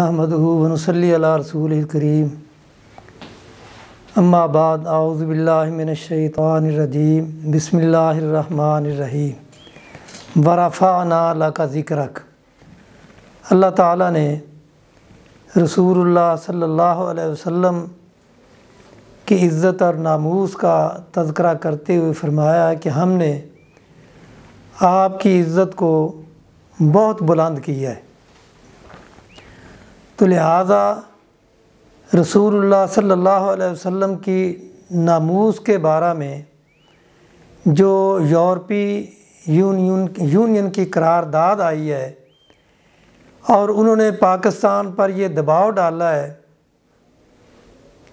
अहमदुहु व नुसल्ली अला रसूलिल करीम अम्मा बाद आऊज़ु बिल्लाहि मिनश शैतानिर रजीम बिस्मिल्लाहिर रहमानिर रहीम व रफ़अना लका ज़िक्रक। अल्लाह ताला ने रसूलुल्लाह सल्लल्लाहु अलैहि वसल्लम की इज़्ज़त और नामूस का तज़किरा करते हुए फ़रमाया कि हमने आपकी इज़्ज़त को बहुत बुलंद किया है। तो लिहाजा रसूलुल्लाह सल्लल्लाहु अलैहि वसल्लम की नामूस के बारे में जो यूरोपीय यूनियन की करारदाद आई है और उन्होंने पाकिस्तान पर ये दबाव डाला है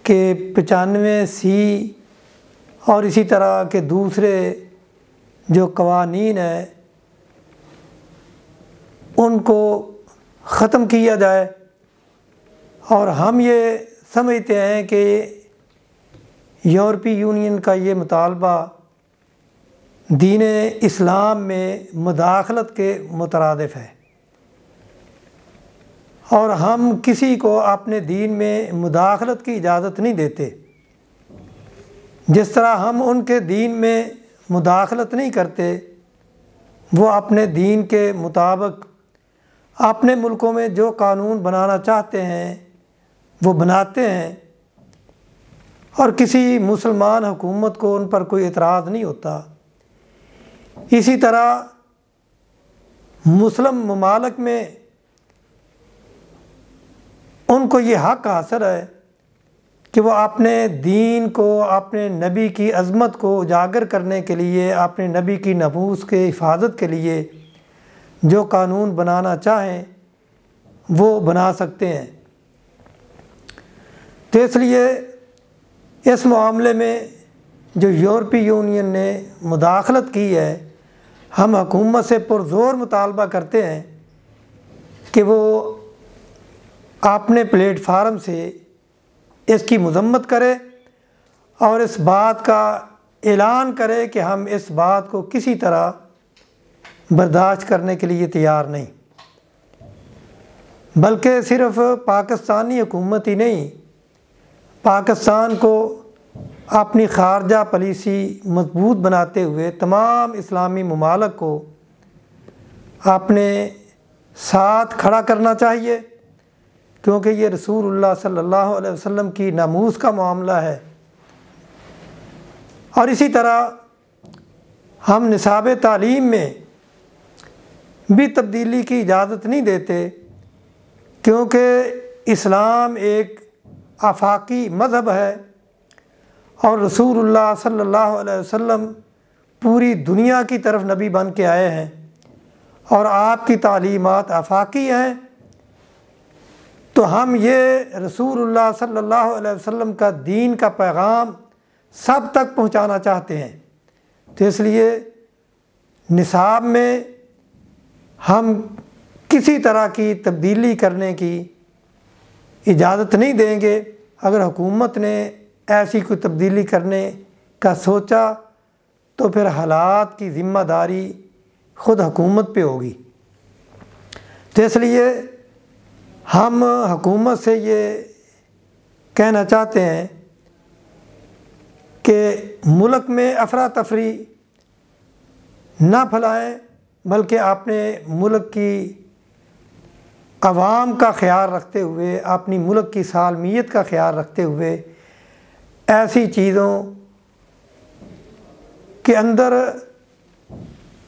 कि 95C और इसी तरह के दूसरे जो कवानीन हैं उनको ख़त्म किया जाए, और हम ये समझते हैं कि यूरोपीय यूनियन का ये मुतालबा दीन इस्लाम में मुदाखलत के मुतरादिफ है और हम किसी को अपने दीन में मुदाखलत की इजाज़त नहीं देते। जिस तरह हम उनके दीन में मुदाखलत नहीं करते, वो अपने दीन के मुताबिक अपने मुल्कों में जो कानून बनाना चाहते हैं वो बनाते हैं और किसी मुसलमान हुकूमत को उन पर कोई एतराज़ नहीं होता। इसी तरह मुस्लिम ममालिक में उनको ये हक़ हासिल है कि वो अपने दीन को, अपने नबी की अज़मत को उजागर करने के लिए, अपने नबी की नफूस के हिफाजत के लिए जो कानून बनाना चाहें वो बना सकते हैं। तो इसलिए इस मामले में जो यूरोपीय यूनियन ने मुदाखलत की है, हम हुकूमत से पुरज़ोर मुतालबा करते हैं कि वो अपने प्लेटफार्म से इसकी मज़म्मत करे और इस बात का ऐलान करे कि हम इस बात को किसी तरह बर्दाश्त करने के लिए तैयार नहीं, बल्कि सिर्फ़ पाकिस्तानी हुकूमत ही नहीं, पाकिस्तान को अपनी खारजा पॉलिसी मजबूत बनाते हुए तमाम इस्लामी ममालिक को अपने साथ खड़ा करना चाहिए, क्योंकि ये रसूलुल्लाह सल्लल्लाहु अलैहि वसल्लम की नामूस का मामला है। और इसी तरह हम निसाब तालीम में भी तब्दीली की इजाज़त नहीं देते, क्योंकि इस्लाम एक आफाकी मज़हब है और रसूलुल्लाह सल्लल्लाहु अलैहि वसल्लम पूरी दुनिया की तरफ नबी बन के आए हैं और आपकी तालीमात आफाकी हैं। तो हम ये रसूलुल्लाह सल्लल्लाहु अलैहि वसल्लम का दीन का पैगाम सब तक पहुंचाना चाहते हैं। तो इसलिए निसाब में हम किसी तरह की तब्दीली करने की इजाज़त नहीं देंगे। अगर हुकूमत ने ऐसी कोई तब्दीली करने का सोचा तो फिर हालात की ज़िम्मेदारी ख़ुद हुकूमत पे होगी। तो इसलिए हम हुकूमत से ये कहना चाहते हैं कि मुल्क में अफरा तफरी ना फैलाएं, बल्कि अपने मुल्क की आवाम का ख़्याल रखते हुए, अपनी मुल्क की सालमियत का ख़्याल रखते हुए ऐसी चीज़ों के अंदर,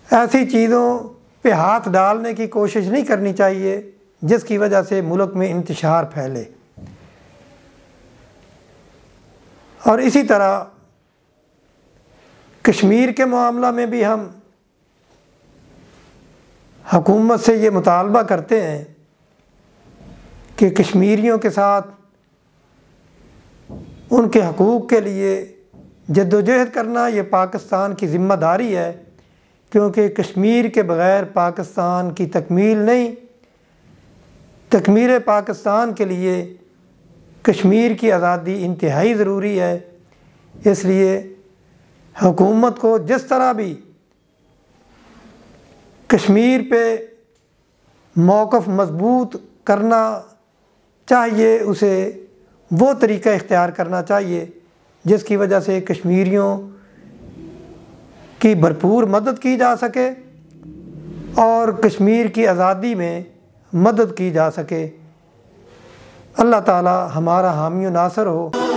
ऐसी चीज़ों पे हाथ डालने की कोशिश नहीं करनी चाहिए जिसकी वजह से मुल्क में इंतशार फैले। और इसी तरह कश्मीर के मामला में भी हम हुकूमत से ये मुतालबा करते हैं कि कश्मीरियों के साथ उनके हकूक़ के लिए जद्दोजहद करना ये पाकिस्तान की ज़िम्मेदारी है, क्योंकि कश्मीर के बग़ैर पाकिस्तान की तकमील नहीं। तकमील पाकिस्तान के लिए कश्मीर की आज़ादी इंतहाई ज़रूरी है। इसलिए हुकूमत को जिस तरह भी कश्मीर पे मौक़िफ़ मज़बूत करना चाहिए उसे वो तरीका इख्तियार करना चाहिए जिसकी वजह से कश्मीरियों की भरपूर मदद की जा सके और कश्मीर की आज़ादी में मदद की जा सके। अल्लाह ताला हमारा हामी नासर हो।